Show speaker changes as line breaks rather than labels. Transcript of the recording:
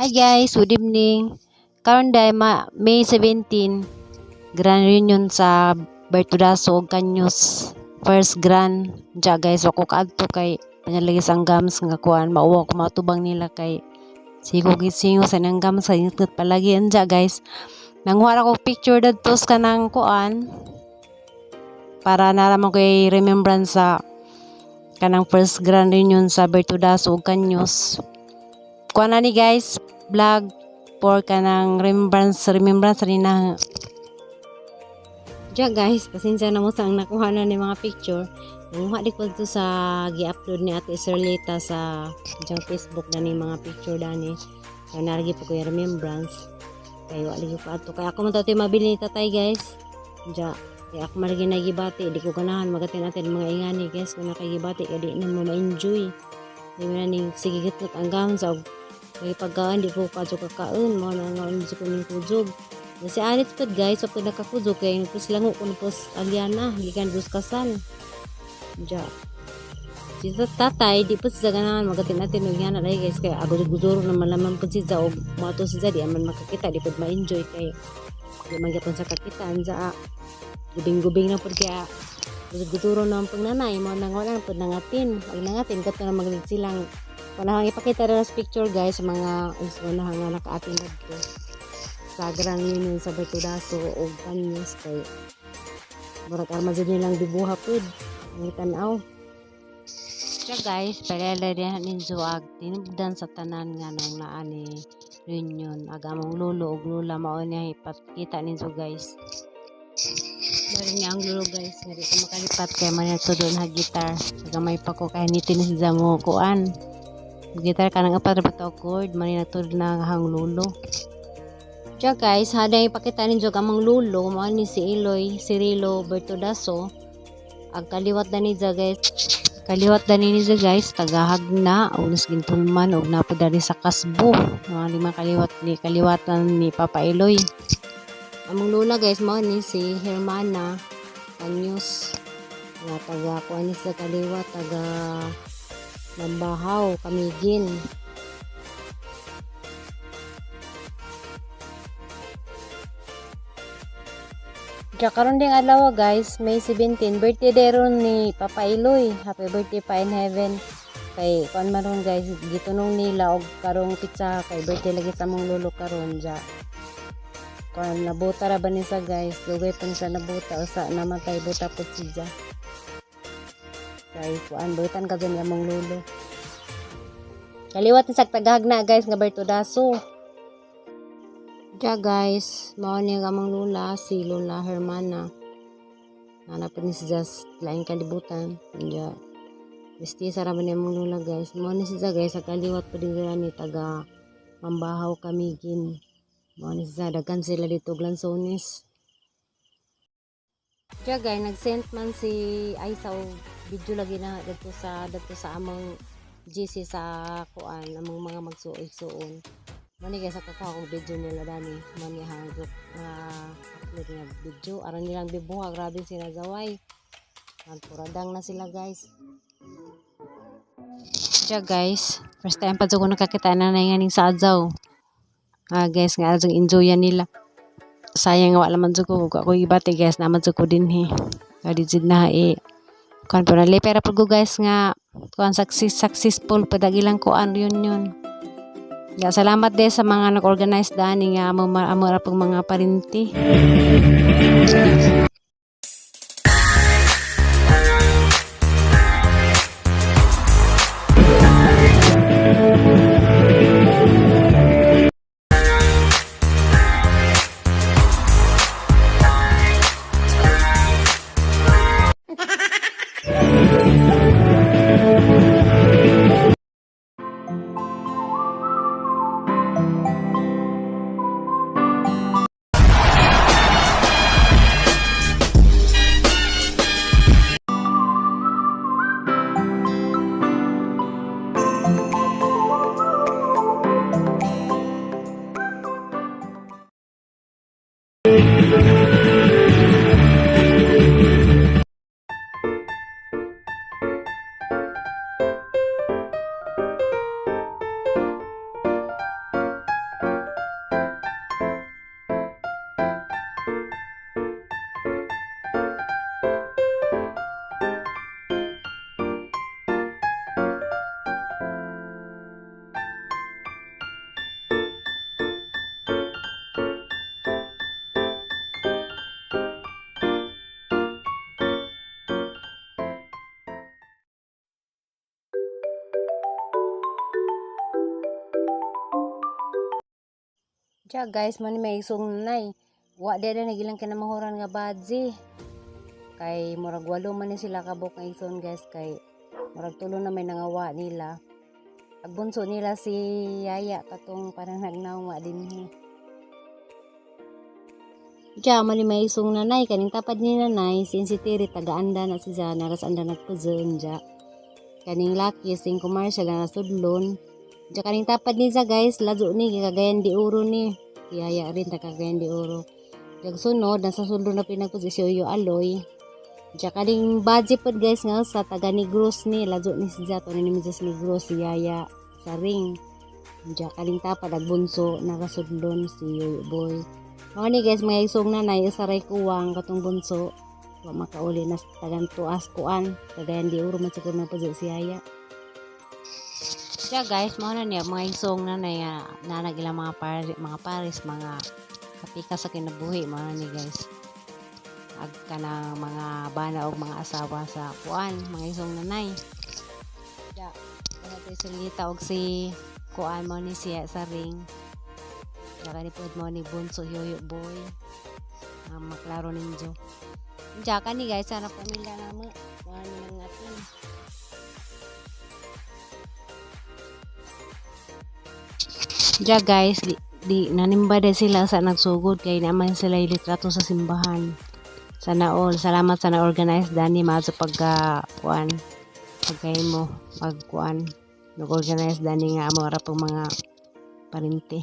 Hi guys, good evening. Karon day May 17, Grand Reunion sa Bertudaso ug Kanyos. First grand ja guys, wako kaadto kay panyalagis ang gams nga kuan mauwa ko matubang nila kay sigog gisingo sa nang gams sa init palagi anja guys. Nanguha ako picture dadtos kanang kuan para naraman ko remembrance sa kanang first grand reunion sa Bertudaso ug Kanyos. Kuan na ni guys, vlog for kanang remembrance rin na. Diya guys, pasensya na mo sa ang nakuha na ni mga picture. Nanguha di ko to sa gi-upload ni Ate Serlita sa diyang Facebook na ni mga picture dani. Kaya narigi po ko yung remembrance. Kaya wali ko ato. Kaya ako man tayo mabili ni tatay guys. Diya, kaya ako marigi nagibati. Di ko ganahan magatin natin mga ingani guys. Kung nakagibati, kaya di na mo ma-enjoy. Di mo na ning sigigit na ang gamon sa may pagkaan di ko kadyo kakaon mo na nga ulit ko ning kujog. Kasi alit po guys, so pag nakakujog kaya nagpus lango ko nagpus aliana, gikan dus kasal. Diya. Si tatay, di po siya ganahan magatin natin ng yana na guys, kaya agod-gudoro na malaman po siya o mato siya, di aman makakita, di po ma-enjoy kaya di magyapon sa kakitaan sa gubing-gubing na po kaya agod-gudoro na ang pangnanay mo nang wala po nangatin, pag nangatin kato na magalit silang panahang ipakita rin sa picture guys sa mga panahang nga nakaatin dito sa Grand Reunion sa Bertudaso o Kanyos kay barat armazin nilang dibuha po ang tanaw siya guys palala din ninyo ag tinubdan sa tanan nga nang naani reunion agamong lolo o lola mao niya ipakita ninyo guys meron niya ang lolo guys nga dito makalipat kay man ito doon ha gitar agamay pa ko kay nitin sa mo kuan gitar kanang apat na chord man natulog na hang lulo. Diya guys, hada ipakita ninyo kamang lulo mo ni si Eloy Cirilo Bertudaso. Ang kaliwat na niya guys. Kaliwat na niya guys, tagahag na unos gintulman og napodari sa kasbo. Mga lima kaliwatan ni Papa Eloy. Among lula guys mo ni si Hermana Kanyos. Nga taga kuan ni sa kaliwat taga Mambahaw, Kamigin. Diya karon ding adlaw guys, May 17, birthday day ron ni Papa Eloy. Happy birthday pa in heaven. Kay kuan maron guys, gitunong nila og karong pizza kay birthday lagi sa mong lolo karon diya. Kuan nabuta ra ba ni sa guys, dugay pa sa nabuta usa namatay buta pud siya. Kay kuan butan ka dyan among lolo. Kaliwat ni sa tagahag na guys nga Bertudaso. Diya guys, mao ni among lula si Lola Hermana. Nanapod ni siya laing kalibutan. Diya. Mestiza ra ba ni among lula guys. Mao ni siya guys sa kaliwat pa din ni taga Mambahaw Kamigin. Mao ni siya daghan sila dito Glansones. Diya guys, nag-send man si Aisa og video lagi na dito sa among GC sa kuan among mga magsuon. Mani guys akakuha kong video nila dani mani hanggot upload nga video aron nilang bibuha grabe sila zaway. Nagpuradang na sila guys. Diya guys, first time pa ko nakakita na nganing sa adlaw. Guys nga adlaw enjoyan nila. Sayang nga wala man jud ko ako ibati guys naman jud ko dinhi. Kadi jud na kuan po na pera po guys nga kuan successful padagilang kuan reunion. Ya salamat din sa mga nag-organize dani nga amo ra pong mga parinti. Diya guys, man may isong nanay. Wa dede nagilang kinamahuran nga badzi. Kay murag walo man ni sila kabuk nga ison guys, kay murag tulo na may nangawa nila. Agbunso nila si Yaya katong parang nagnawma dinhi. Diya man may isong nanay, kaning tapad ni nanay sensitiri tagaanda na si Zana ras anda nagpuzon diya. Kaning laki sing commercial na sudlon. Diya kaning tapad ni sa guys, lazo ni kagayan di uro ni. Yaya rin ta kagayan di uro. Diya sunod nasa sudlon na pinagposisyon yo aloy. Diya kaning budget pod guys nga sa taga Negros ni, lazo ni si Jato ni Mrs. Negros si Yaya sa ring. Diya kaning tapad agbunso nakasudlon si Yoyo Boy. Mga ni guys, mga isong nanay saray kuwang katong bunso. Wa makauli na tagang tuas kuan, kagayan di uro man siguro na po si Yaya. Diya guys, mga na niya, mga isong nanay na nagilang mga pares, mga kapika sa kinabuhi, mga ni guys. Agka na mga bana o mga asawa sa kuan, mga isong nanay. Diya, ito isulita og si kuan mo ni siya sa ring. Diya kanipod mo ni Bunso Yoyo Boy. Maklaro ninyo. Diya ka ni guys, sana pamilya naman. Mga nilang atin. Diya guys, di nanimba din sila sa nagsugod kay naman sila ilitrato sa simbahan. Sana all, salamat sana organize dani ma sa pagkuan. Pagkay mo pagkuan. Nag-organize dani nga amo ra pang mga parinti.